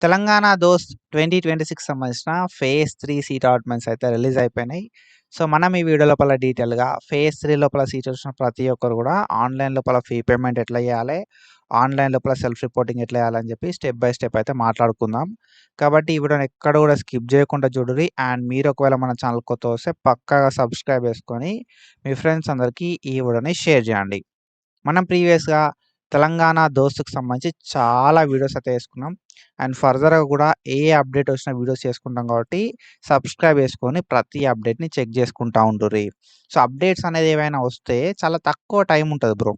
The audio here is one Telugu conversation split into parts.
తెలంగాణ దోస్త్ 2026 సంబంధించిన ఫేజ్ 3 సీట్ అలాట్‌మెంట్స్ అయితే రిలీజ్ అయిపోయినాయి. సో, మనం ఈ వీడియో లోపల డీటెయిల్‌గా ఫేజ్ 3 లోపల సీట్ వచ్చిన ప్రతి ఒక్కరు కూడా ఆన్‌లైన్ లోపల ఫీ పేమెంట్ ఎట్లా చేయాలి? ఆన్‌లైన్ లోపల సెల్ఫ్ రిపోర్టింగ్ ఎట్లా చేయాలి? అని చెప్పి స్టెప్ బై స్టెప్ అయితే మాట్లాడుకుందాం. కాబట్టి ఈ వీడియోని ఎక్కడ కూడా స్కిప్ చేయకుండా చూడుర్రి. అండ్ మీరు ఒకవేళ మన ఛానల్ కొత్త వస్తే పక్కాగా సబ్స్క్రైబ్ చేసుకొని మీ ఫ్రెండ్స్ అందరికీ ఈ వీడియోని షేర్ చేయండి. మనం ప్రీవియస్‌గా తెలంగాణ దోస్తుకి సంబంధించి చాలా వీడియోస్ అయితే చేసుకున్నాం. అండ్ ఫర్దర్‌గా కూడా ఏ అప్డేట్ వచ్చిన వీడియోస్ చేసుకుంటాం కాబట్టి సబ్స్క్రైబ్ చేసుకొని ప్రతి అప్డేట్‌ని చెక్ చేసుకుంటా ఉండుర్రి. సో, అప్డేట్స్ అనేది ఏవైనా వస్తే చాలా తక్కువ టైం ఉంటది బ్రో.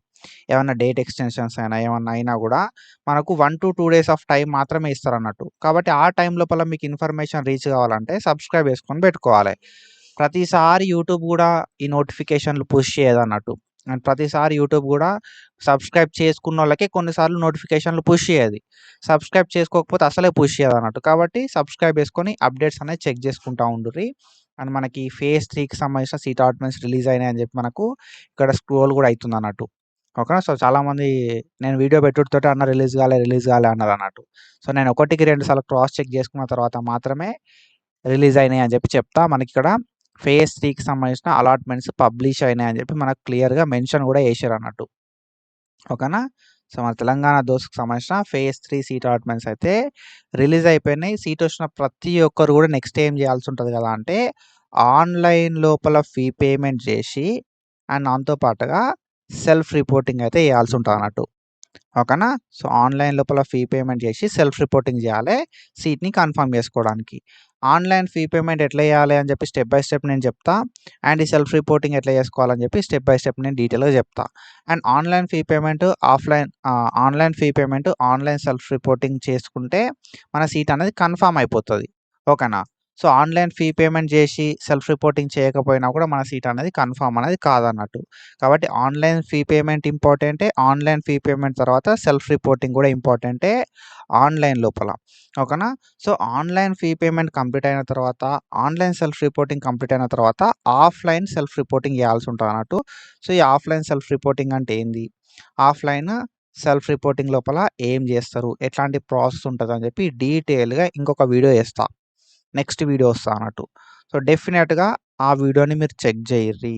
ఏమన్నా డేట్ ఎక్స్‌టెన్షన్స్ అయినా ఏమన్నా అయినా కూడా మనకు 1-2 డేస్ ఆఫ్ టైం మాత్రమే ఇస్తారన్నట్టు. కాబట్టి ఆ టైం లోపల మీకు ఇన్ఫర్మేషన్ రీచ్ కావాలంటే సబ్స్క్రైబ్ చేసుకొని పెట్టుకోవాలి. ప్రతిసారి యూట్యూబ్ కూడా ఈ నోటిఫికేషన్‌లు పుష్ చేయదన్నట్టు. అండ్ ప్రతిసారి యూట్యూబ్ కూడా సబ్స్క్రైబ్ చేసుకున్నోళ్ళకే కొన్నిసార్లు నోటిఫికేషన్‌లు పుష్ చేయది. సబ్స్క్రైబ్ చేసుకోకపోతే అసలే పుష్ చేయదన్నట్టు. కాబట్టి సబ్స్క్రైబ్ చేసుకొని అప్డేట్స్ అనేది చెక్ చేసుకుంటా ఉండుర్రి. అండ్ మనకి ఫేజ్ 3కి సంబంధించిన సీట్ అలాట్‌మెంట్స్ రిలీజ్ అయినాయని చెప్పి మనకు ఇక్కడ స్క్రోల్ కూడా అయితుందన్నట్టు. ఓకేనా. సో, చాలామంది నేను వీడియో పెట్టుడుతోటే అన్న రిలీజ్ కాలే అన్నారన్నట్టు. సో, నేను ఒకటికి 2 సార్లు క్రాస్ చెక్ చేసుకున్న తర్వాత మాత్రమే రిలీజ్ అయినాయి అని చెప్పి చెప్తా. మనకిక్కడ ఫేజ్ 3కి సంబంధించిన అలాట్‌మెంట్స్ పబ్లిష్ అయినాయి అని చెప్పి మనకు క్లియర్‌గా మెన్షన్ కూడా చేశారన్నట్టు. ఓకేనా. సో, మన తెలంగాణ దోస్త్‌కి సంబంధించిన ఫేజ్ 3 సీట్ అలాట్‌మెంట్స్ అయితే రిలీజ్ అయిపోయినాయి. సీట్ వచ్చిన ప్రతి ఒక్కరు కూడా నెక్స్ట్ ఏం చేయాల్సి ఉంటది కదా అంటే ఆన్‌లైన్ లోపల ఫీ పేమెంట్ చేసి అండ్ దాంతో పాటుగా సెల్ఫ్ రిపోర్టింగ్ అయితే చేయాల్సి ఉంటదన్నట్టు. ఓకేనా. సో, ఆన్‌లైన్ లోపల ఫీ పేమెంట్ చేసి సెల్ఫ్ రిపోర్టింగ్ చేయాలి సీట్‌ని కన్ఫర్మ్ చేసుకోవడానికి. ఆన్‌లైన్ ఫీ పేమెంట్ ఎట్లా చేయాలి అని చెప్పి స్టెప్ బై స్టెప్ నేను చెప్తా. అండ్ ఈ సెల్ఫ్ రిపోర్టింగ్ ఎట్లా చేసుకోవాలని చెప్పి స్టెప్ బై స్టెప్ నేను డీటెయిల్‌గా చెప్తా. And online fee payment online self reporting చేసుకుంటే మన సీట్ అనేది కన్ఫర్మ్ అయిపోతది. ఓకేనా. సో, ఆన్‌లైన్ ఫీ పేమెంట్ చేసి సెల్ఫ్ రిపోర్టింగ్ చేయకపోయినా కూడా మన సీట్ అనేది కన్ఫర్మ్ అనేది కాదన్నట్టు. కాబట్టి ఆన్‌లైన్ ఫీ పేమెంట్ ఇంపార్టెంటే. ఆన్‌లైన్ ఫీ పేమెంట్ తర్వాత సెల్ఫ్ రిపోర్టింగ్ కూడా ఇంపార్టెంటే ఆన్‌లైన్ లోపల. ఓకేనా. So, online fee payment complete అయిన తర్వాత ఆన్‌లైన్ సెల్ఫ్ రిపోర్టింగ్ కంప్లీట్ అయిన తర్వాత ఆఫ్‌లైన్ సెల్ఫ్ రిపోర్టింగ్ చేయాల్సి ఉంటదన్నట్టు. సో, ఈ ఆఫ్‌లైన్ సెల్ఫ్ రిపోర్టింగ్ అంటే ఏంది? ఆఫ్‌లైన్ సెల్ఫ్ రిపోర్టింగ్ లోపల ఏం చేస్తారు? ఎట్లాంటి ప్రాసెస్ ఉంటదని చెప్పి డీటెయిల్‌గా ఇంకొక వీడియో చేస్తా. నెక్స్ట్ వీడియో వస్తా అన్నట్టు. సో, డెఫినిట్‌గా ఆ వీడియోని మీరు చెక్ చేయిర్రి.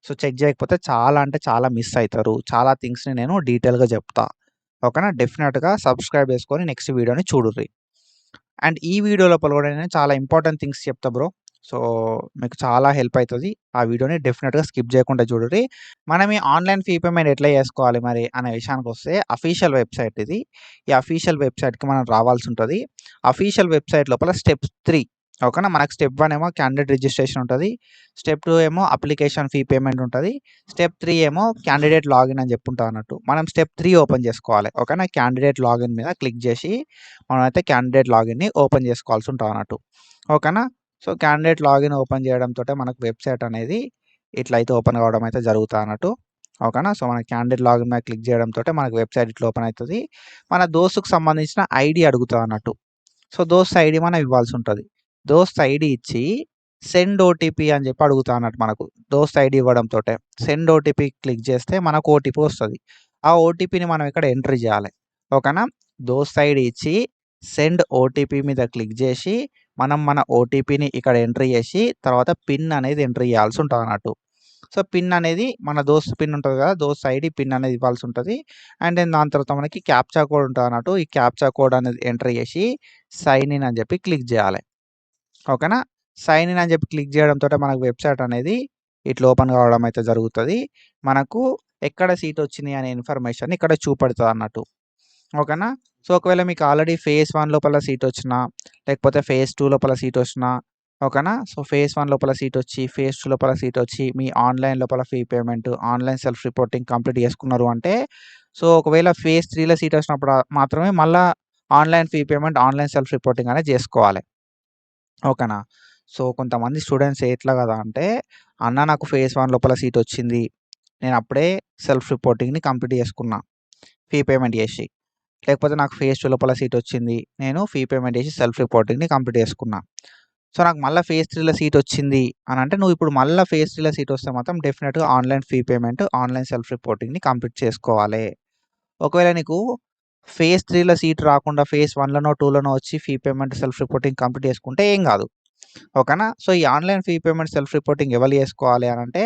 సో, చెక్ చేయకపోతే చాలా అంటే చాలా మిస్ అయితారు. చాలా థింగ్స్‌ని నేను డీటెయిల్‌గా చెప్తా. ఓకేనా. డెఫినిట్‌గా సబ్స్క్రైబ్ చేసుకొని నెక్స్ట్ వీడియోని చూడుర్రి. అండ్ ఈ వీడియో లోపల కూడా నేను చాలా ఇంపార్టెంట్ థింగ్స్ చెప్తా బ్రో. సో, మీకు చాలా హెల్ప్ అయితది. ఆ వీడియోని డెఫినిట్‌గా స్కిప్ చేయకుండా చూడుర్రి. మనం ఈ ఆన్‌లైన్ ఫీ పేమెంట్ ఎట్లా చేసుకోవాలి మరి అనే విషయానికొస్తే అఫీషియల్ వెబ్‌సైట్ ఇది. ఈ అఫీషియల్ వెబ్‌సైట్‌కి మనం రావాల్సి ఉంటది. అఫీషియల్ వెబ్‌సైట్ లోపల స్టెప్ 3 ఓకేనా. మనకు స్టెప్ 1 ఏమో క్యాండిడేట్ రిజిస్ట్రేషన్ ఉంటది. స్టెప్ 2 ఏమో అప్లికేషన్ ఫీ పేమెంట్ ఉంటది. స్టెప్ 3 ఏమో క్యాండిడేట్ లాగిన్ అని చెప్పి ఉంటదన్నట్టు. మనం స్టెప్ 3 ఓపెన్ చేసుకోవాలి. ఓకేనా. క్యాండిడేట్ లాగిన్ మీద క్లిక్ చేసి మనమైతే క్యాండిడేట్ లాగిన్‌ని ఓపెన్ చేసుకోవాల్సి ఉంటదన్నట్టు. ఓకేనా. సో, క్యాండిడేట్ లాగిన్ ఓపెన్ చేయడంతోటే మనకు వెబ్‌సైట్ అనేది ఇట్లయితే ఓపెన్ కావడం అయితే జరుగుతదన్నట్టు. ఓకేనా. సో, మన క్యాండిడేట్ లాగిన్ మీద క్లిక్ చేయడంతోటే మనకు వెబ్‌సైట్ ఇట్లా ఓపెన్ అయితది. మన దోస్తుకు సంబంధించిన ఐడీ అడుగుతదన్నట్టు. సో, దోస్త్ ఐడీ మనం ఇవ్వాల్సి ఉంటది. దోస్త్ ఐడీ ఇచ్చి సెండ్ ఓటీపీ అని చెప్పి అడుగుతదన్నట్టు మనకు. దోస్త్ ఐడీ ఇవ్వడంతోటే సెండ్ ఓటీపీ క్లిక్ చేస్తే మనకు ఓటీపీ వస్తది. ఆ ఓటీపీని మనం ఇక్కడ ఎంట్రీ చేయాలి. ఓకేనా. దోస్త్ ఐడీ ఇచ్చి సెండ్ ఓటీపీ మీద క్లిక్ చేసి మనం మన ఓటీపీని ఇక్కడ ఎంట్రీ చేసి తర్వాత పిన్ అనేది ఎంట్రీ చేయాల్సి ఉంటదన్నట్టు. సో, పిన్ అనేది మన దోస్త్ పిన్ ఉంటది కదా! దోస్త్ ఐడీ పిన్ అనేది ఇవ్వాల్సి ఉంటది. అండ్ దెన్ దాని తర్వాత మనకి క్యాప్చా కోడ్ ఉంటదన్నట్టు. ఈ క్యాప్చా కోడ్ అనేది ఎంటర్ చేసి సైన్ ఇన్ అని చెప్పి క్లిక్ చేయాలి. ఓకేనా. సైన్ ఇన్ అని చెప్పి క్లిక్ చేయడంతోటే మనకు వెబ్‌సైట్ అనేది ఇట్లా ఓపెన్ కావడం అయితే జరుగుతది. మనకు ఎక్కడ సీట్ వచ్చినాయి అనే ఇన్ఫర్మేషన్ ఇక్కడ చూపెడతదన్నట్టు. ఓకేనా. సో, ఒకవేళ మీకు ఆల్రెడీ ఫేజ్ 1 లోపల సీట్ వచ్చినా, లేకపోతే ఫేజ్ 2 లోపల సీట్ వచ్చినా ఓకేనా. సో, ఫేజ్ 1 లోపల సీట్ వచ్చి, ఫేజ్ 2 లోపల సీట్ వచ్చి, మీ ఆన్‌లైన్ లోపల fee payment, online self reporting complete చేసుకున్నారు అంటే, సో, ఒకవేళ ఫేజ్ 3లో సీట్ వచ్చినప్పుడు మాత్రమే మళ్ళా online fee payment, online self reporting అనేది చేసుకోవాలి. ఓకేనా. సో, కొంతమంది స్టూడెంట్స్ ఎట్లా కదా అంటే, అన్న నాకు ఫేజ్ 1 లోపల సీట్ వచ్చింది. నేను అప్పుడే సెల్ఫ్ రిపోర్టింగ్‌ని కంప్లీట్ చేసుకున్నా ఫీ పేమెంట్ చేసి. లేకపోతే నాకు ఫేజ్ 2 లోపల సీట్ వచ్చింది. నేను ఫీ పేమెంట్ చేసి సెల్ఫ్ రిపోర్టింగ్‌ని కంప్లీట్ చేసుకున్నా. సో, నాకు మళ్ళా ఫేజ్ 3లో సీట్ వచ్చింది అనంటే నువ్వు ఇప్పుడు మళ్ళా ఫేజ్ 3లో సీట్ వస్తే మాత్రం డెఫినిట్‌గా online fee payment, online self రిపోర్టింగ్‌ని కంప్లీట్ చేసుకోవాలి. ఒకవేళ నీకు ఫేజ్ 3లో సీట్ రాకుండా ఫేజ్ 1లోనో, 2లోనో వచ్చి fee payment self reporting complete చేసుకుంటే ఏం కాదు. ఓకేనా. సో ఈ online fee payment self reporting ఎవరు చేసుకోవాలి అని అంటే,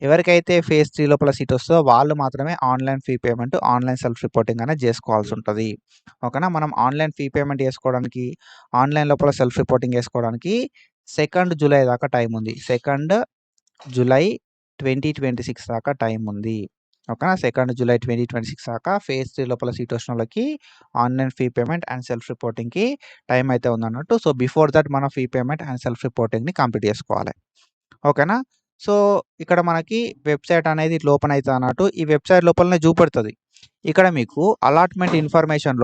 ఎవరికైతే ఫేజ్ 3 లోపల సీట్ వస్తుందో వాళ్ళు మాత్రమే online fee payment, online self reporting అనేది చేసుకోవాల్సి ఉంటుంది. ఓకేనా. మనం ఆన్లైన్ ఫీ పేమెంట్ చేసుకోవడానికి, ఆన్లైన్ లోపల సెల్ఫ్ రిపోర్టింగ్ చేసుకోవడానికి 2 జూలై దాకా టైం ఉంది. 2 జూలై 2026 దాకా టైం ఉంది. ఓకేనా. 2 జూలై 2026 దాకా ఫేజ్ 3 లోపల సీట్ వచ్చిన వాళ్ళకి online fee payment and self రిపోర్టింగ్‌కి టైం అయితే ఉందన్నట్టు. సో బిఫోర్ దట్ మనం ఫీ పేమెంట్ అండ్ సెల్ఫ్ రిపోర్టింగ్‌ని కంప్లీట్ చేసుకోవాలి. ఓకేనా. సో ఇక్కడ మనకి వెబ్‌సైట్ అనేది ఇట్లా ఓపెన్ అయితది అన్నట్టు. ఈ వెబ్‌సైట్ లోపలనే చూపెడుతది. ఇక్కడ మీకు అలాట్‌మెంట్ ఇన్ఫర్మేషన్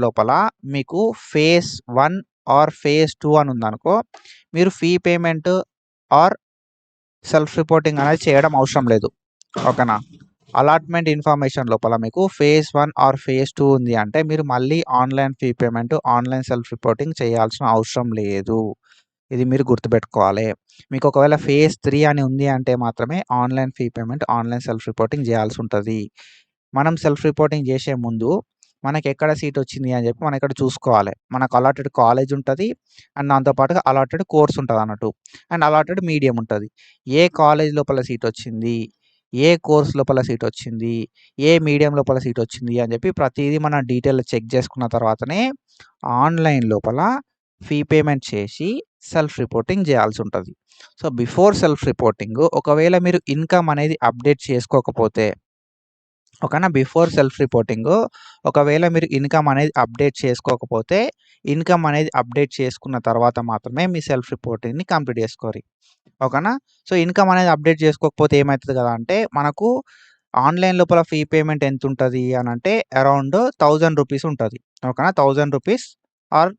లోపల మీకు ఫేజ్ 1 ఆర్ ఫేజ్ 2 అని ఉందనుకో, మీరు fee payment are self reporting అనేది చేయడం అవసరం లేదు. ఓకేనా. అలాట్‌మెంట్ ఇన్ఫర్మేషన్ లోపల మీకు ఫేజ్ 1 ఆర్ ఫేజ్ 2 ఉంది అంటే మీరు మళ్ళీ online fee payment, online self reporting చేయాల్సిన అవసరం లేదు. ఇది మీరు గుర్తుపెట్టుకోవాలి. మీకు ఒకవేళ ఫేజ్ 3 అని ఉంది అంటే మాత్రమే online fee payment, online self reporting చేయాల్సి ఉంటది. మనం సెల్ఫ్ రిపోర్టింగ్ చేసే ముందు మనకెక్కడ సీట్ వచ్చింది అని చెప్పి మనం ఇక్కడ చూసుకోవాలి. మనకు అలాటెడ్ కాలేజ్ ఉంటది. అండ్ దాంతో పాటుగా అలాటెడ్ కోర్స్ ఉంటదన్నట్టు. అండ్ అలాటెడ్ మీడియం ఉంటది. ఏ కాలేజ్ లోపల సీట్ వచ్చింది, ఏ కోర్స్ లోపల సీట్ వచ్చింది, ఏ మీడియం లోపల సీట్ వచ్చింది అని చెప్పి ప్రతీదీ మనం డీటెయిల్‌గా చెక్ చేసుకున్న తర్వాతనే ఆన్లైన్ లోపల ఫీ పేమెంట్ చేసి సెల్ఫ్ రిపోర్టింగ్ చేయాల్సి ఉంటది. సో బిఫోర్ సెల్ఫ్ రిపోర్టింగ్ ఒకవేళ మీరు ఇన్‌కమ్ అనేది అప్డేట్ చేసుకోకపోతే, ఓకేనా. బిఫోర్ సెల్ఫ్ రిపోర్టింగ్ ఒకవేళ మీరు ఇన్‌కమ్ అనేది అప్డేట్ చేసుకోకపోతే, ఇన్‌కమ్ అనేది అప్డేట్ చేసుకున్న తర్వాత మాత్రమే మీ సెల్ఫ్ రిపోర్టింగ్‌ని కంప్లీట్ చేసుకోరి. ఓకేనా. సో ఇన్‌కమ్ అనేది అప్డేట్ చేసుకోకపోతే ఏమైతది కదా అంటే, మనకు ఆన్లైన్ లోపల ఫీ పేమెంట్ ఎంత ఉంటది అని అంటే అరౌండ్ ₹1000 ఉంటది. ఓకేనా. ₹1000 ఆర్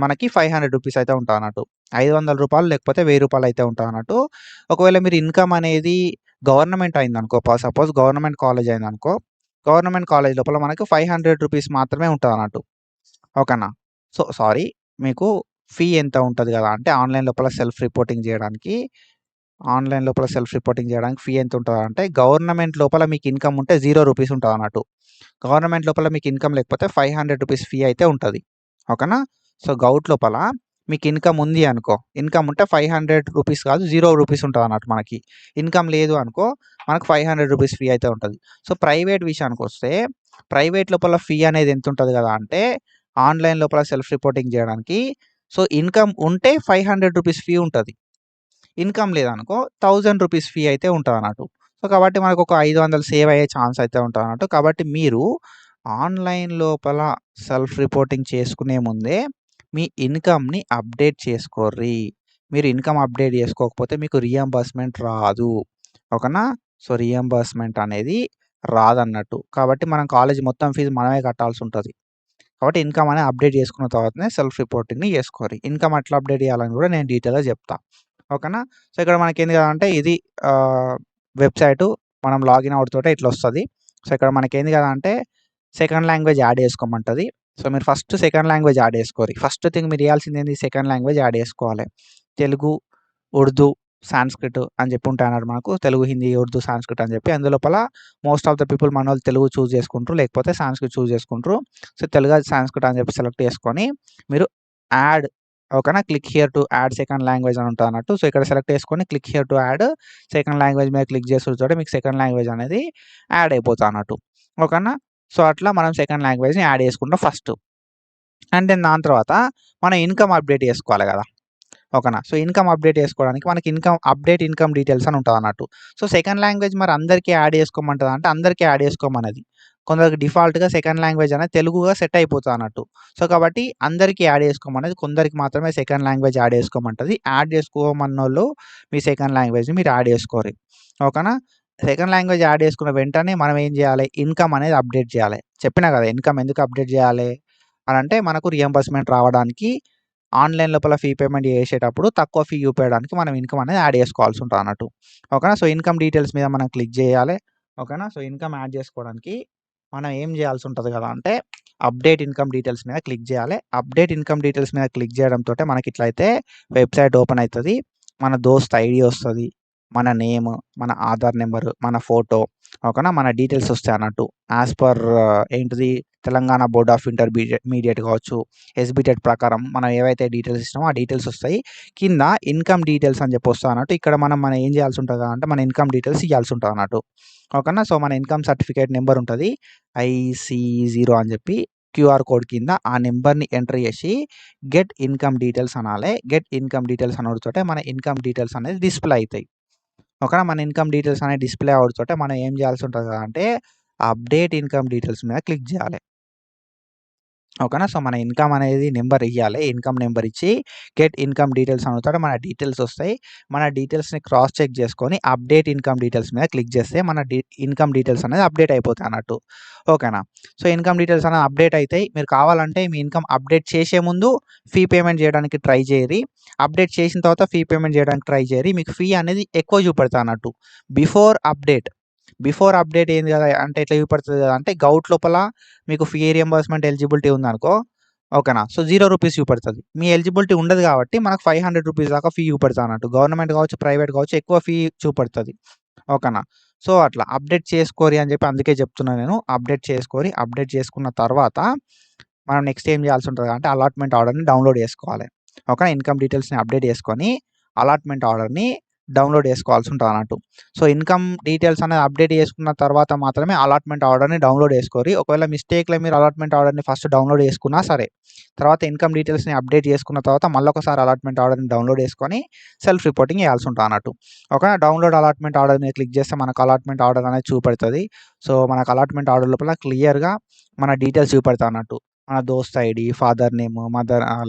మనకి ₹500 అయితే ఉంటదన్నట్టు. ₹500 లేకపోతే ₹1000 అయితే ఉంటదన్నట్టు. ఒకవేళ మీరు ఇన్‌కమ్ అనేది గవర్నమెంట్ అయిందనుకో, సపోజ్ గవర్నమెంట్ కాలేజ్ అయిందనుకో, గవర్నమెంట్ కాలేజ్ లోపల మనకు ₹500 మాత్రమే ఉంటదన్నట్టు. ఓకేనా. సో సారీ, మీకు ఫీ ఎంత ఉంటది కదా అంటే ఆన్లైన్ లోపల సెల్ఫ్ రిపోర్టింగ్ చేయడానికి ఫీ ఎంత ఉంటదంటే, గవర్నమెంట్ లోపల మీకు ఇన్‌కమ్ ఉంటే ₹0 ఉంటదన్నట్టు. గవర్నమెంట్ లోపల మీకు ఇన్‌కమ్ లేకపోతే ₹500 ఫీ అయితే ఉంటది. ఓకేనా. సో గౌట్ లోపల మీకు ఇన్‌కమ్ ఉంది అనుకో, ఇన్‌కమ్ ఉంటే ₹500 కాదు ₹0 ఉంటదన్నట్టు మనకి. ఇన్‌కమ్ లేదు అనుకో, మనకు ₹500 ఫీ అయితే ఉంటది. సో ప్రైవేట్ విషయానికొస్తే, ప్రైవేట్ లోపల ఫీ అనేది ఎంత ఉంటది కదా అంటే, ఆన్లైన్ లోపల సెల్ఫ్ రిపోర్టింగ్ చేయడానికి సో ఇన్‌కమ్ ఉంటే ₹500 ఫీ ఉంటది. ఇన్‌కమ్ లేదనుకో ₹1000 ఫీ అయితే ఉంటదన్నట్టు. సో కాబట్టి మనకొక 500 సేవ్ అయ్యే ఛాన్స్ అయితే ఉంటదన్నట్టు. కాబట్టి మీరు ఆన్లైన్ లోపల సెల్ఫ్ రిపోర్టింగ్ చేసుకునే ముందే మీ ఇన్‌కమ్‌ని అప్డేట్ చేసుకోర్రి. మీరు ఇన్‌కమ్ అప్డేట్ చేసుకోకపోతే మీకు రీయింబర్స్‌మెంట్ రాదు. ఓకేనా. సో రీయింబర్స్‌మెంట్ అనేది రాదన్నట్టు. కాబట్టి మనం కాలేజ్ మొత్తం ఫీజు మనమే కట్టాల్సి ఉంటది. కాబట్టి ఇన్‌కమ్ అనేది అప్డేట్ చేసుకున్న తర్వాతనే సెల్ఫ్ రిపోర్టింగ్‌ని చేసుకోరి. ఇన్‌కమ్ ఎట్లా అప్డేట్ చేయాలని కూడా నేను డీటెయిల్‌గా చెప్తా. ఓకేనా. సో ఇక్కడ మనకేంది కదంటే ఇది వెబ్‌సైటు మనం లాగిన్ అవుడుతోటే ఇట్లొస్తది. సో ఇక్కడ మనకేంది కదా అంటే సెకండ్ లాంగ్వేజ్ యాడ్ చేసుకోమంటది. సో మీరు ఫస్ట్ సెకండ్ లాంగ్వేజ్ యాడ్ చేసుకోరి. ఫస్ట్ థింగ్ మీరు చేయాల్సిందేంది, సెకండ్ లాంగ్వేజ్ యాడ్ చేసుకోవాలి. తెలుగు, ఉర్దూ, సాంస్క్రిట్ అని చెప్పి ఉంటాయన్నమాట మనకు. తెలుగు, హిందీ, ఉర్దూ, సాంస్క్రిట్ అని చెప్పి అందులోపల మోస్ట్ ఆఫ్ ద పీపుల్ మనోళ్ళు తెలుగు చూజ్ చేసుకుంటారు. లేకపోతే సాంస్క్రిట్ చూజ్ చేసుకుంటారు. సో తెలుగు, సాంస్క్రిట్ అని చెప్పి సెలెక్ట్ చేసుకొని మీరు యాడ్, ఓకేనా. Click here to add second language అని ఉంటదన్నట్టు. సో ఇక్కడ సెలెక్ట్ చేసుకొని click here to add second language మీద క్లిక్ చేసుడుతోటి మీకు సెకండ్ లాంగ్వేజ్ అనేది యాడ్ అయిపోతదన్నట్టు. ఓకేనా. సో అట్లా మనం సెకండ్ లాంగ్వేజ్‌ని యాడ్ చేసుకుంటాం ఫస్ట్. అండ్ దెన్ దాని తర్వాత మనం ఇన్‌కమ్ అప్డేట్ చేసుకోవాలి కదా. ఓకేనా. సో ఇన్‌కమ్ అప్డేట్ చేసుకోవడానికి మనకి ఇన్‌కమ్ డీటెయిల్స్ అని ఉంటదన్నట్టు. సో సెకండ్ లాంగ్వేజ్ మరి అందరికీ యాడ్ చేసుకోమంటదా అంటే అందరికీ యాడ్ చేసుకోమన్నది. కొందరికి డిఫాల్ట్‌గా సెకండ్ లాంగ్వేజ్ అనేది తెలుగుగా సెట్ అయిపోతదన్నట్టు. సో కాబట్టి అందరికీ యాడ్ చేసుకోమన్నది. కొందరికి మాత్రమే సెకండ్ లాంగ్వేజ్ యాడ్ చేసుకోమంటది. యాడ్ చేసుకోమన్నోళ్ళు మీ సెకండ్ లాంగ్వేజ్‌ని మీరు యాడ్ చేసుకోరి. ఓకేనా. సెకండ్ లాంగ్వేజ్ యాడ్ చేసుకున్న వెంటనే మనం ఏం చేయాలి, ఇన్‌కమ్ అనేది అప్డేట్ చేయాలి. చెప్పినా కదా ఇన్‌కమ్ ఎందుకు అప్డేట్ చేయాలి అనంటే, మనకు రీయింబర్స్‌మెంట్ రావడానికి ఆన్లైన్ లోపల ఫీ పేమెంట్ చేసేటప్పుడు తక్కువ ఫీ చూపియడానికి మనం ఇన్‌కమ్ అనేది యాడ్ చేసుకోవాల్సి ఉంటదన్నట్టు. ఓకేనా. సో ఇన్‌కమ్ డీటెయిల్స్ మీద మనం క్లిక్ చేయాలి. ఓకేనా. సో ఇన్‌కమ్ యాడ్ చేసుకోవడానికి మనం ఏం చేయాల్సి ఉంటది కదా అంటే, అప్డేట్ ఇన్‌కమ్ డీటెయిల్స్ మీద క్లిక్ చేయాలి. అప్డేట్ ఇన్‌కమ్ డీటెయిల్స్ మీద క్లిక్ చేయడంతోటే మనకి ఇట్లయితే వెబ్‌సైట్ ఓపెన్ అయితది. మన దోస్త్ ఐడీ వస్తది. మన నేమ్, మన ఆధార్ నంబరు, మన ఫోటో, ఓకేనా. మన డీటెయిల్స్ వస్తాయి అన్నట్టు. యాస్ పర్ ఏంటిది తెలంగాణ బోర్డ్ ఆఫ్ ఇంటర్మీడియేట్ కావచ్చు, ఎస్బిటెట్ ప్రకారం మనం ఏవైతే డీటెయిల్స్ ఇస్తామో ఆ డీటెయిల్స్ వస్తాయి. కింద ఇన్‌కమ్ డీటెయిల్స్ అని చెప్పి వస్తది అన్నట్టు. ఇక్కడ మనం ఏం చేయాల్సి ఉంటది అంటే మన ఇన్‌కమ్ డీటెయిల్స్ ఇయ్యాల్సి ఉంటది అన్నట్టు. ఓకేనా. సో, మన ఇన్‌కమ్ సర్టిఫికేట్ నెంబర్ ఉంటది. IC0 అని చెప్పి క్యూఆర్ కోడ్ కింద ఆ నెంబర్‌ని ఎంటర్ చేసి గెట్ ఇన్‌కమ్ డీటెయిల్స్ అనాలే. గెట్ ఇన్‌కమ్ డీటెయిల్స్ అనుడుతోటే మన ఇన్‌కమ్ డీటెయిల్స్ అనేది డిస్‌ప్లే అయితాయి. ఓకేనా. మన ఇన్‌కమ్ డీటెయిల్స్ అనేవి డిస్‌ప్లే అవుడుతోటే మనం ఏం చేయాల్సి ఉంటది అంటే అప్డేట్ ఇన్‌కమ్ డీటెయిల్స్ మీద క్లిక్ చేయాలి. ఓకేనా. సో, మన ఇన్‌కమ్ అనేది నెంబర్ ఇయ్యాలి. ఇన్‌కమ్ నెంబర్ ఇచ్చి గెట్ ఇన్‌కమ్ డీటెయిల్స్ అనుతాడు. మన డీటెయిల్స్ వస్తాయి. మన డీటెయిల్స్‌ని క్రాస్ చెక్ చేసుకొని అప్డేట్ ఇన్‌కమ్ డీటెయిల్స్ మీద క్లిక్ చేస్తే మన ఇన్‌కమ్ డీటెయిల్స్ అనేది అప్డేట్ అయిపోతాయి అన్నట్టు. ఓకేనా. సో, ఇన్‌కమ్ డీటెయిల్స్ అనేవి అప్డేట్ అయితాయి. మీరు కావాలంటే మీ ఇన్‌కమ్ అప్డేట్ చేసే ముందు ఫీ పేమెంట్ చేయడానికి ట్రై చేయరి. అప్డేట్ చేసిన తర్వాత ఫీ పేమెంట్ చేయడానికి ట్రై చేయరి. మీకు ఫీ అనేది ఎక్కువ చూపెడతా అన్నట్టు. బిఫోర్ అప్డేట్ బిఫోర్ అప్డేట్ ఏంది కదా అంటే ఎట్లా చూపెడుతది కదా అంటే గౌట్ లోపల మీకు ఫీ రియంబర్స్‌మెంట్ ఎలిజిబిలిటీ ఉందనుకో, ఓకేనా. సో, రూ. 0 చూపెడతది. మీ ఎలిజిబిలిటీ ఉండదు కాబట్టి మనకు రూ. 500 దాకా ఫీ చూపెడతదన్నట్టు. గవర్నమెంట్ కావచ్చు, ప్రైవేట్ కావచ్చు ఎక్కువ ఫీ చూపెడతది. ఓకేనా. సో, అట్లా అప్డేట్ చేసుకోరి అని చెప్పి అందుకే చెప్తున్నా నేను. అప్డేట్ చేసుకోరి. అప్డేట్ చేసుకున్న తర్వాత మనం నెక్స్ట్ ఏం చేయాల్సి ఉంటది అంటే అలాట్‌మెంట్ ఆర్డర్‌ని డౌన్‌లోడ్ చేసుకోవాలి. ఓకేనా. ఇన్‌కమ్ డీటెయిల్స్‌ని అప్డేట్ చేసుకొని అలాట్‌మెంట్ ఆర్డర్‌ని డౌన్‌లోడ్ చేసుకోవాల్సి ఉంటదన్నట్టు. సో, ఇన్‌కమ్ డీటెయిల్స్ అనేది అప్డేట్ చేసుకున్న తర్వాత మాత్రమే అలాట్‌మెంట్ ఆర్డర్‌ని డౌన్‌లోడ్ చేసుకోరి. ఒకవేళ మిస్టేక్‌లో మీరు అలాట్‌మెంట్ ఆర్డర్‌ని ఫస్ట్ డౌన్‌లోడ్ చేసుకున్నా సరే, తర్వాత ఇన్‌కమ్ డీటెయిల్స్‌ని అప్డేట్ చేసుకున్న తర్వాత మళ్ళొకసారి అలాట్‌మెంట్ ఆర్డర్‌ని డౌన్‌లోడ్ చేసుకొని సెల్ఫ్ రిపోర్టింగ్ చేయాల్సి ఉంటదన్నట్టు. ఓకేనా. డౌన్‌లోడ్ అలాట్‌మెంట్ ఆర్డర్ మీద క్లిక్ చేస్తే మనకు అలాట్‌మెంట్ ఆర్డర్ అనేది చూపెడతది. సో, మనకు అలాట్‌మెంట్ ఆర్డర్ లోపల క్లియర్‌గా మన డీటెయిల్స్ చూపెడతదన్నట్టు. మన దోస్త్ ఐడీ, ఫాదర్ నేము,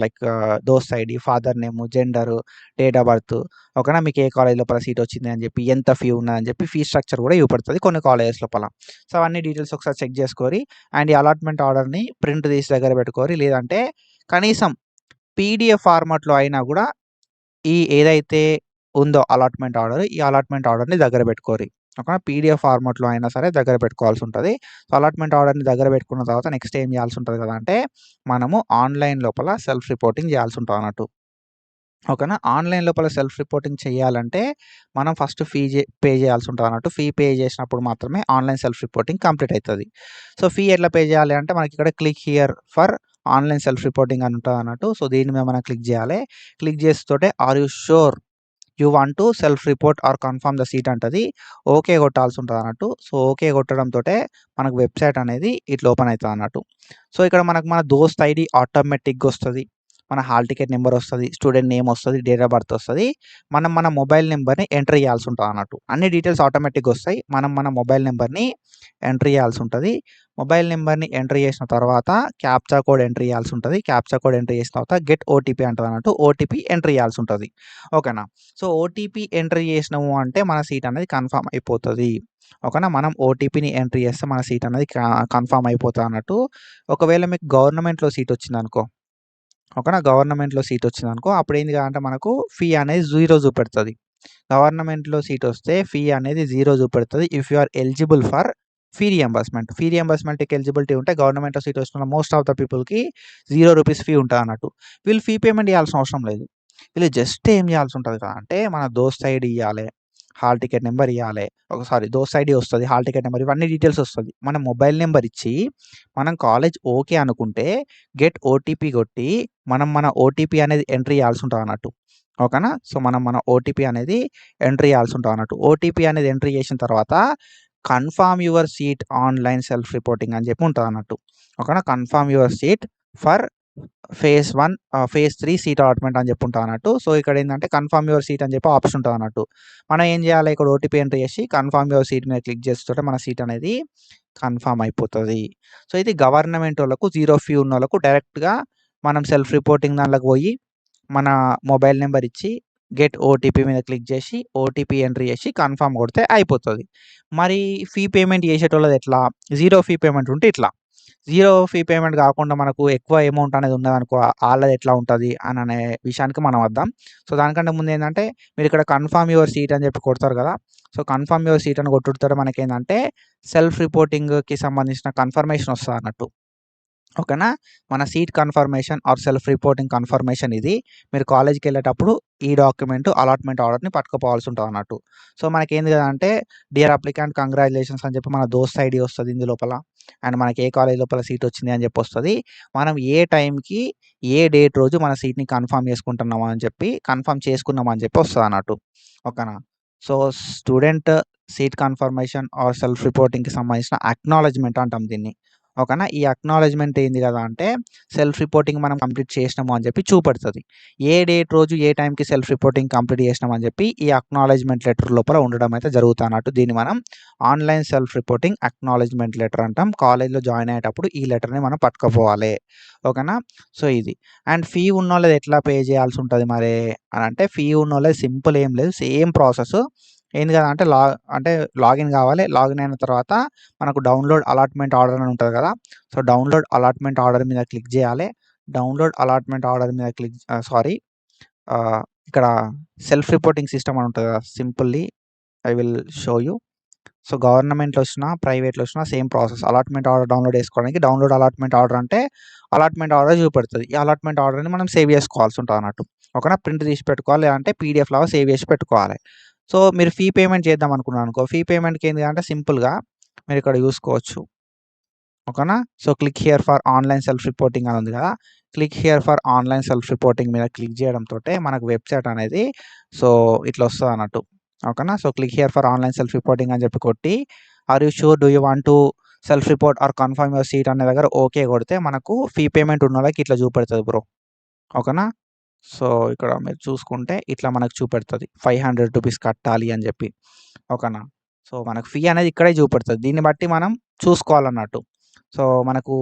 దోస్త్ ID, father name, gender, date of birth, ఓకేనా. మీకు ఏ కాలేజ్ లోపల సీట్ వచ్చింది అని చెప్పి, ఎంత ఫీ ఉన్నదని చెప్పి ఫీ స్ట్రక్చర్ కూడా చూపెడతది కొన్ని కాలేజెస్ లోపల. సో, అవన్నీ డీటెయిల్స్ ఒకసారి చెక్ చేసుకోరి. అండ్ ఈ అలాట్‌మెంట్ ఆర్డర్‌ని ప్రింట్ తీసి దగ్గర పెట్టుకోరి. లేదంటే కనీసం పీడీఎఫ్ ఫార్మాట్‌లో అయినా కూడా ఏదైతే ఉందో అలాట్‌మెంట్ ఆర్డర్, ఈ అలాట్‌మెంట్ ఆర్డర్‌ని దగ్గర పెట్టుకోరి. ఓకేనా. పీడీఎఫ్ ఫార్మాట్‌లో అయినా సరే దగ్గర పెట్టుకోవాల్సి ఉంటది. సో, అలాట్‌మెంట్ ఆర్డర్‌ని దగ్గర పెట్టుకున్న తర్వాత నెక్స్ట్ ఏం చేయాల్సి ఉంటది కదా అంటే మనము ఆన్‌లైన్ లోపల సెల్ఫ్ రిపోర్టింగ్ చేయాల్సి ఉంటదన్నట్టు. ఓకేనా. ఆన్‌లైన్ లోపల సెల్ఫ్ రిపోర్టింగ్ చేయాలంటే మనం ఫస్ట్ పే చేయాల్సి ఉంటదన్నట్టు. ఫీ పే చేసినప్పుడు మాత్రమే ఆన్‌లైన్ సెల్ఫ్ రిపోర్టింగ్ కంప్లీట్ అయితది. సో, ఫీ ఎట్లా పే చేయాలి అంటే మనకిక్కడ click here for online self reporting అని ఉంటదన్నట్టు. సో, దీని మీద మనం క్లిక్ చేయాలి. క్లిక్ చేస్తోటే are you sure you want to self report or confirm the seat అంటది. ఓకే కొట్టాల్సి ఉంటదన్నట్టు. సో, ఓకే కొట్టడంతోటే మనకు వెబ్‌సైట్ అనేది ఇట్లా ఓపెన్ అయితదన్నట్టు. సో, ఇక్కడ మనకు మన దోస్త్ ఐడీ ఆటోమేటిక్‌గా వస్తది. మన హాల్ టికెట్ నంబర్ వస్తది. స్టూడెంట్ నేమ్ వస్తది. డేట్ ఆఫ్ బర్త్ వస్తది. మనం మన మొబైల్ నంబర్‌ని ఎంటర్ చేయాల్సి ఉంటదన్నట్టు. అన్ని డీటెయిల్స్ ఆటోమేటిక్‌గా వస్తాయి. మనం మన మొబైల్ నంబర్‌ని ఎంటర్ చేయాల్సి ఉంటది. మొబైల్ నంబర్‌ని ఎంటర్ చేసిన తర్వాత క్యాప్చా కోడ్ ఎంటర్ చేయాల్సి ఉంటది. క్యాప్చా కోడ్ ఎంటర్ చేసిన తర్వాత గెట్ ఓటీపీ అంటదన్నట్టు. ఓటీపీ ఎంటర్ చేయాల్సి ఉంటది. ఓకేనా. సో, ఓటీపీ ఎంటర్ చేసినాము అంటే మన సీట్ అనేది కన్ఫర్మ్ అయిపోతది. ఓకేనా. మనం ఓటీపీని ఎంటర్ చేస్తే మన సీట్ అనేది కన్ఫర్మ్ అయిపోతదన్నట్టు. ఒకవేళ మీకు గవర్నమెంట్‌లో సీట్ వచ్చిందనుకో, ఓకేనా. గవర్నమెంట్‌లో సీట్ వచ్చిందనుకో అప్పుడేంది కాదంటే మనకు ఫీ అనేది 0 చూపెడతది. గవర్నమెంట్‌లో సీట్ వస్తే ఫీ అనేది 0 చూపెడతది. If you are eligible for fee reimbursement. Fee రియంబర్స్‌మెంట్‌కి ఎలిజిబిలిటీ ఉంటే గవర్నమెంట్‌లో సీట్ వచ్చిన మోస్ట్ ఆఫ్ ద పీపుల్‌కి రూ. 0 ఫీ ఉంటదన్నట్టు. వీళ్ళు ఫీ పేమెంట్ చేయాల్సిన అవసరం లేదు. వీళ్ళు జస్ట్ ఏం చేయాల్సి ఉంటది కదా అంటే మన దోస్త్ ఐడీ ఇయ్యాలే. హాల్ టికెట్ నంబర్ ఇయ్యాలే. దోస్త్ ఐడీ వస్తది. హాల్ టికెట్ నంబర్ ఇవన్నీ డీటెయిల్స్ వస్తది. మన మొబైల్ నంబర్ ఇచ్చి మనం కాలేజ్ ఓకే అనుకుంటే గెట్ ఓటీపీ కొట్టి మనం మన ఓటీపీ అనేది ఎంటర్ చేయాల్సి ఉంటదన్నట్టు. ఓకేనా. సో, మనం మన ఓటీపీ అనేది ఎంటర్ చేయాల్సి ఉంటదన్నట్టు. ఓటీపీ అనేది ఎంటర్ చేసిన తర్వాత confirm your seat online self reporting అని చెప్పి ఉంటదన్నట్టు. ఓకేనా. Confirm your seat for phase 3 seat allotment అని చెప్పి ఉంటదన్నట్టు. సో, ఇక్కడేందంటే కన్ఫర్మ్ యువర్ సీట్ అని చెప్పి ఆప్షన్ ఉంటదన్నట్టు. మనం ఏం చేయాలి ఇక్కడ ఓటీపీ ఎంటర్ చేసి కన్ఫర్మ్ యువర్ సీట్ మీద క్లిక్ చేస్తుంటే మన సీట్ అనేది కన్ఫర్మ్ అయిపోతది. సో, ఇది గవర్నమెంటోళ్ళకు 0 ఫీ ఉన్నోళ్ళకు డైరెక్ట్‌గా మనం సెల్ఫ్ రిపోర్టింగ్ దాంట్లోకి పోయి మన మొబైల్ నంబర్ ఇచ్చి గెట్ ఓటీపీ మీద క్లిక్ చేసి ఓటీపీ ఎంటర్ చేసి కన్ఫర్మ్ కొడితే అయిపోతది. మరి ఫీ పేమెంట్ చేసేటోళ్ళది ఎట్లా? 0 ఫీ పేమెంట్ ఉంటే ఇట్లా. 0 ఫీ పేమెంట్ కాకుండా మనకు ఎక్కువ అమౌంట్ అనేది ఉన్నదనుకో ఆళ్ళది ఎట్లా ఉంటది అననే విషయానికి మనం వద్దాం. సో, దానికంటే ముందేందంటే మీరిక్కడ కన్ఫర్మ్ యువర్ సీట్ అని చెప్పి కొడతారు కదా! సో, కన్ఫర్మ్ యువర్ సీట్ అని కొట్టుడుతోటి మనకేందంటే సెల్ఫ్ రిపోర్టింగ్‌కి సంబంధించిన కన్ఫర్మేషన్ వస్తదన్నట్టు. ఓకేనా. మన seat confirmation or self reporting confirmation ఇది. మీరు కాలేజ్‌కెళ్ళేటప్పుడు ఈ డాక్యుమెంట్ అలాట్‌మెంట్ ఆర్డర్‌ని పట్టుకుపోవాల్సి ఉంటదన్నట్టు. సో, మనకేంది కదంటే డియర్ అప్లికెంట్ కంగ్రాచ్యులేషన్స్ అని చెప్పి మన దోస్త్ ఐడీ వస్తది ఇందు లోపల. అండ్ మనకి ఏ కాలేజ్ లోపల సీట్ వచ్చింది అని చెప్పి వస్తది. మనం ఏ టైంకి, ఏ డేట్ రోజు మన సీట్‌ని కన్ఫర్మ్ చేసుకుంటున్నామా అని చెప్పి, కన్ఫర్మ్ చేసుకున్నామా అని చెప్పి వస్తదన్నట్టు. ఓకేనా. So, student seat confirmation or self రిపోర్టింగ్‌కి సంబంధించిన అక్నాలెడ్జ్‌మెంట్ అంటాం దీన్ని. ఓకేనా. ఈ అక్నాలెడ్జ్‌మెంట్ ఏంది కదా అంటే సెల్ఫ్ రిపోర్టింగ్ మనం కంప్లీట్ చేసినాము అని చెప్పి చూపెడుతది. ఏ డేట్ రోజు ఏ టైంకి సెల్ఫ్ రిపోర్టింగ్ కంప్లీట్ చేసినాం అని చెప్పి ఈ అక్నాలెడ్జ్‌మెంట్ లెటర్ లోపల ఉండడం అయితే జరుగుతదన్నట్టు. దీన్ని మనం online self reporting acknowledgement letter అంటాం. కాలేజ్‌లో జాయిన్ అయ్యేటప్పుడు ఈ లెటర్‌ని మనం పట్టుకపోవాలి. ఓకేనా. సో, ఇది. అండ్ ఫీ ఉన్నోళ్ళది ఎట్లా పే చేయాల్సి ఉంటది మరి అనంటే, ఫీ ఉన్నోళ్ళది సింపుల్ ఏం లేదు. Same process. ఏంది కదా అంటే అంటే లాగిన్ కావాలి. లాగిన్ అయిన తర్వాత మనకు డౌన్‌లోడ్ అలాట్‌మెంట్ ఆర్డర్ అని ఉంటది కదా! సో, డౌన్‌లోడ్ అలాట్‌మెంట్ ఆర్డర్ మీద క్లిక్ చేయాలి. డౌన్‌లోడ్ అలాట్‌మెంట్ ఆర్డర్ మీద ఇక్కడ సెల్ఫ్ రిపోర్టింగ్ సిస్టమ్ అని ఉంటది కదా! Simply I will show you. So, గవర్నమెంట్‌లో వచ్చినా, ప్రైవేట్‌లో వచ్చినా same process. Allotment order download చేసుకోవడానికి డౌన్‌లోడ్ అలాట్‌మెంట్ ఆర్డర్ అంటే అలాట్‌మెంట్ ఆర్డర్ చూపెడుతది. ఈ అలాట్‌మెంట్ ఆర్డర్‌ని మనం సేవ్ చేసుకోవాల్సి ఉంటదన్నట్టు. ఓకేనా. ప్రింట్ తీసి పెట్టుకోవాలి. లేదంటే పీడీఎఫ్ లాగా సేవ్ చేసి పెట్టుకోవాలి. సో, మీరు ఫీ పేమెంట్ చేద్దాం అనుకున్నారనుకో, ఫీ పేమెంట్‌కి ఏంది అంటే సింపుల్‌గా మీరిక్కడ చూసుకోవచ్చు. ఓకేనా. So, click here for online self reporting అని ఉంది కదా! Click here for online self reporting మీద క్లిక్ చేయడంతోటే మనకు వెబ్‌సైట్ అనేది సో, ఇట్లా వస్తదన్నట్టు. ఓకేనా. So, click here for online self reporting అని చెప్పి కొట్టి, are you sure do you want to self report or confirm your seat అనే దగ్గర ఓకే కొడితే మనకు ఫీ పేమెంట్ ఉన్నోళ్ళకి ఇట్లా చూపెడతది బ్రో. ఓకేనా. సో, ఇక్కడ మీరు చూసుకుంటే ఇట్లా మనకు చూపెడతది. ₹500 కట్టాలి అని చెప్పి. ఓకేనా. సో, మనకు ఫీ అనేది ఇక్కడే చూపెడతది. దీన్ని బట్టి మనం చూసుకోవాలన్నట్టు. సో, మనకు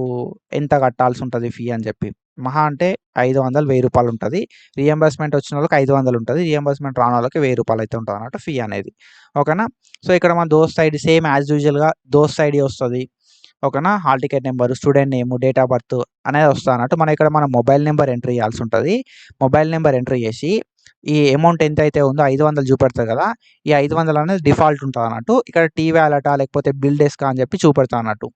ఎంత కట్టాల్సి ఉంటది ఫీ అని చెప్పి. మహా అంటే 500, ₹1000 ఉంటది. రీయింబర్స్‌మెంట్ వచ్చినోళ్ళకి 500 ఉంటది. రీయింబర్స్‌మెంట్ రానోళ్ళకి ₹1000 అయితే ఉంటదన్నట్టు ఫీ అనేది. ఓకేనా. సో, ఇక్కడ మన దోస్త్ ఐడీ సేమ్ యాజ్ యూజువల్‌గా దోస్త్ ఐడీ వస్తది. ఓకేనా. Hall ticket number, student name, date of birth అనేది వస్తదన్నట్టు. మనం ఇక్కడ మన మొబైల్ నంబర్ ఎంటర్ చేయాల్సి ఉంటది. మొబైల్ నంబర్ ఎంటర్ చేసి ఈ అమౌంట్ ఎంతైతే ఉందో 500 చూపెడతది కదా! ఈ 500 అనేది డిఫాల్ట్ ఉంటదన్నట్టు. ఇక్కడ టీ వాలెటా లేకపోతే బిల్ డెస్కా అని చెప్పి చూపెడతదన్నట్టు.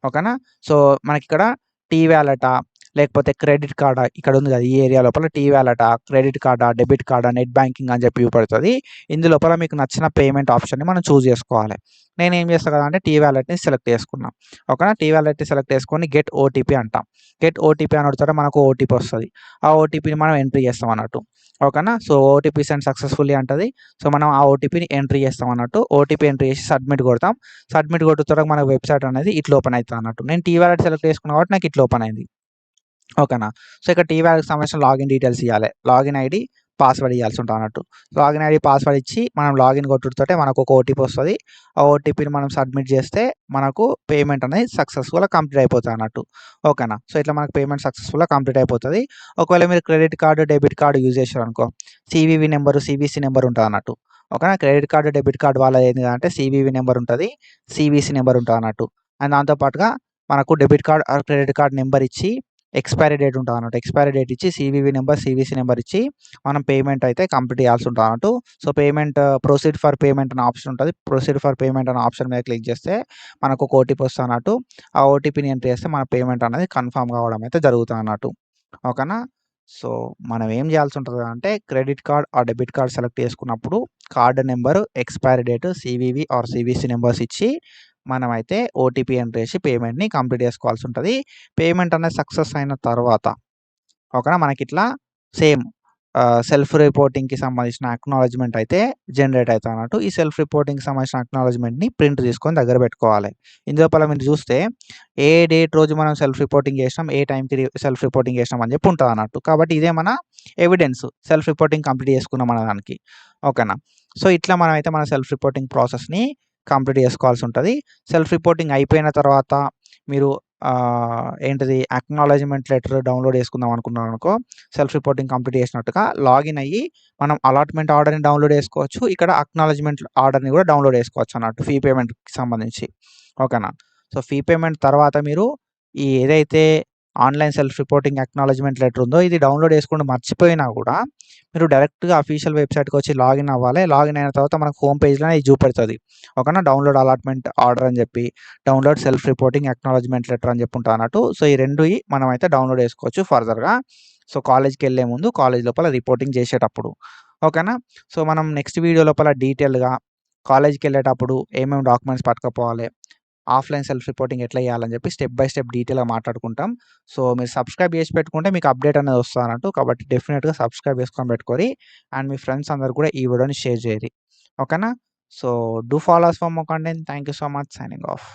ఓకేనా. సో, మనకిక్కడ టీ వాలెటా లేకపోతే క్రెడిట్ కార్డా ఇక్కడ ఉంది కదా! ఈ ఏరియా లోపల టీ వాలెటా, క్రెడిట్ కార్డా, డెబిట్ కార్డా, నెట్ బ్యాంకింగ్ అని చెప్పి చూపెడతది. ఇందులోపల మీకు నచ్చిన పేమెంట్ ఆప్షన్‌ని మనం చూజ్ చేసుకోవాలి. నేనేం చేస్తా కదా అంటే టీ వాలెట్‌ని సెలెక్ట్ చేసుకున్నా. ఓకేనా. టీ వాలెట్‌ని సెలెక్ట్ చేసుకొని గెట్ ఓటీపీ అంటాం. గెట్ ఓటీపీ అని కొడితే మనకు ఓటీపీ వస్తది. ఆ ఓటీపీని మనం ఎంట్రీ చేస్తాం అన్నట్టు. ఓకేనా. సో, ఓటీపీ సెండ్ సక్సెస్‌ఫుల్లీ అంటది. సో, మనం ఆ ఓటీపీని ఎంట్రీ చేస్తాం అన్నట్టు. ఓటీపీ ఎంట్రీ చేసి సబ్మిట్ కొడతాం. సబ్మిట్ కొట్టుతోనే మన వెబ్‌సైట్ అనేది ఇట్లా ఓపెన్ అయితదన్నట్టు. నేను టీ వాలెట్ సెలెక్ట్ చేసుకున్నా కాబట్టి నాకు ఇట్లా ఓపెన్ అయింది. ఓకేనా. సో, ఇక్కడ టీ వాలెట్‌కి సంబంధించిన లాగిన్ డీటెయిల్స్ ఇయ్యాలె. లాగిన్ ఐడీ, పాస్వర్డ్ ఇయ్యాల్సి ఉంటదన్నట్టు. లాగిన్ ఐడీ, పాస్వర్డ్ ఇచ్చి మనం లాగిన్ కొట్టుడుతోటే మనకొక ఓటీపీ వస్తది. ఆ ఓటీపీని మనం సబ్మిట్ చేస్తే మనకు పేమెంట్ అనేది సక్సెస్‌ఫుల్‌గా కంప్లీట్ అయిపోతదన్నట్టు. ఓకేనా. సో, ఇట్లా మనకు పేమెంట్ సక్సెస్‌ఫుల్‌గా కంప్లీట్ అయిపోతది. ఒకవేళ మీరు credit card, debit card use చేశారనుకో, సీవీవీ నంబరు, సీవీసీ నంబర్ ఉంటదన్నట్టు. ఓకేనా. క్రెడిట్ కార్డ్, డెబిట్ కార్డ్ వాళ్ళది ఏంది అంటే సీవీవీ నంబర్ ఉంటది. సీవీసీ నంబర్ ఉంటదన్నట్టు. అండ్ దాంతో పాటుగా మనకు debit card or credit card number ఇచ్చి ఎక్స్‌పైరీ డేట్ ఉంటదన్నట్టు. ఎక్స్‌పైరీ డేట్ ఇచ్చి సీవీవీ నంబర్, సీవీసీ నంబర్ ఇచ్చి మనం పేమెంట్ అయితే కంప్లీట్ చేయాల్సి ఉంటదన్నట్టు. సో, ప్రొసీడ్ ఫర్ పేమెంట్ అనే ఆప్షన్ ఉంటది. ప్రొసీడ్ ఫర్ పేమెంట్ అనే ఆప్షన్ మీద క్లిక్ చేస్తే మనకొక ఓటీపీ వస్తదన్నట్టు. ఆ ఓటీపీని ఎంటర్ చేస్తే మన పేమెంట్ అనేది కన్ఫర్మ్ కావడం అయితే జరుగుతదన్నట్టు. ఓకేనా. సో, మనం ఏం చేయాల్సి ఉంటది అంటే credit card or debit card select చేసుకున్నప్పుడు card number, expiry date, CVV or CVC numbers ఇచ్చి మనమైతే ఓటీపీ ఎంటర్ చేసి పేమెంట్‌ని కంప్లీట్ చేసుకోవాల్సి ఉంటది. పేమెంట్ అనేది సక్సెస్ అయిన తర్వాత ఓకేనా. మనకిట్లా సేమ్ సెల్ఫ్ రిపోర్టింగ్‌కి సంబంధించిన అక్నాలెడ్జ్‌మెంట్ అయితే జనరేట్ అయితదన్నట్టు. ఈ సెల్ఫ్ రిపోర్టింగ్‌కి సంబంధించిన అక్నాలెడ్జ్‌మెంట్‌ని ప్రింట్ తీసుకొని దగ్గర పెట్టుకోవాలి. ఇందులోపల మీరు చూస్తే ఏ డేట్ రోజు మనం సెల్ఫ్ రిపోర్టింగ్ చేసినాం, ఏ టైంకి సెల్ఫ్ రిపోర్టింగ్ చేసినాం అని చెప్పి ఉంటదన్నట్టు. కాబట్టి ఇదే మన ఎవిడెన్స్ సెల్ఫ్ రిపోర్టింగ్ కంప్లీట్ చేసుకున్నాం అనే దానికి. ఓకేనా. సో, ఇట్లా మనమైతే మన సెల్ఫ్ రిపోర్టింగ్ ప్రాసెస్‌ని కంప్లీట్ చేసుకోవాల్సి ఉంటది. సెల్ఫ్ రిపోర్టింగ్ అయిపోయిన తర్వాత మీరు ఏంటిది అక్నాలెడ్జ్‌మెంట్ లెటర్ డౌన్‌లోడ్ చేసుకుందాం అనుకున్నారనుకో, సెల్ఫ్ రిపోర్టింగ్ కంప్లీట్ చేసినట్టుగా లాగిన్ అయ్యి మనం అలాట్‌మెంట్ ఆర్డర్‌ని డౌన్‌లోడ్ చేసుకోవచ్చు. ఇక్కడ అక్నాలెడ్జ్‌మెంట్ ఆర్డర్‌ని కూడా డౌన్‌లోడ్ చేసుకోవచ్చు అన్నట్టు ఫీ పేమెంట్‌కి సంబంధించి. ఓకేనా. సో, ఫీ పేమెంట్ తర్వాత మీరు ఈ ఏదైతే online self reporting acknowledgement letter ఉందో ఇది డౌన్‌లోడ్ చేసుకొని మర్చిపోయినా కూడా మీరు డైరెక్ట్‌గా అఫీషియల్ వెబ్‌సైట్‌కొచ్చి లాగిన్ అవ్వాలి. లాగిన్ అయిన తర్వాత మనకు హోమ్ పేజ్‌లోనే ఇది చూపెడుతది. ఓకేనా. డౌన్‌లోడ్ అలాట్‌మెంట్ ఆర్డర్ అని చెప్పి, download self reporting acknowledgement letter అని చెప్పి ఉంటదన్నట్టు. సో, ఈ 2 మనమైతే డౌన్‌లోడ్ చేసుకోవచ్చు ఫర్దర్‌గా. సో, కాలేజ్‌కెళ్ళే ముందు కాలేజ్ లోపల రిపోర్టింగ్ చేసేటప్పుడు. ఓకేనా. సో, మనం నెక్స్ట్ వీడియో లోపల డీటెయిల్‌గా కాలేజ్‌కెళ్ళేటప్పుడు ఏమేమి డాక్యుమెంట్స్ పట్టుకపోవాలి, ఆఫ్‌లైన్ సెల్ఫ్ రిపోర్టింగ్ ఎట్లా చేయాలని చెప్పి స్టెప్ బై స్టెప్ డీటెయిల్‌గా మాట్లాడుకుంటాం. సో, మీరు సబ్స్క్రైబ్ చేసి పెట్టుకుంటే మీకు అప్డేట్ అనేది వస్తదన్నట్టు. కాబట్టి డెఫినిట్‌గా సబ్స్క్రైబ్ చేసుకొని పెట్టుకోరి. అండ్ మీ ఫ్రెండ్స్ అందరూ కూడా ఈ వీడియోని షేర్ చేయరి. ఓకేనా. So, do follow us for more content. Thank you so much. Signing of.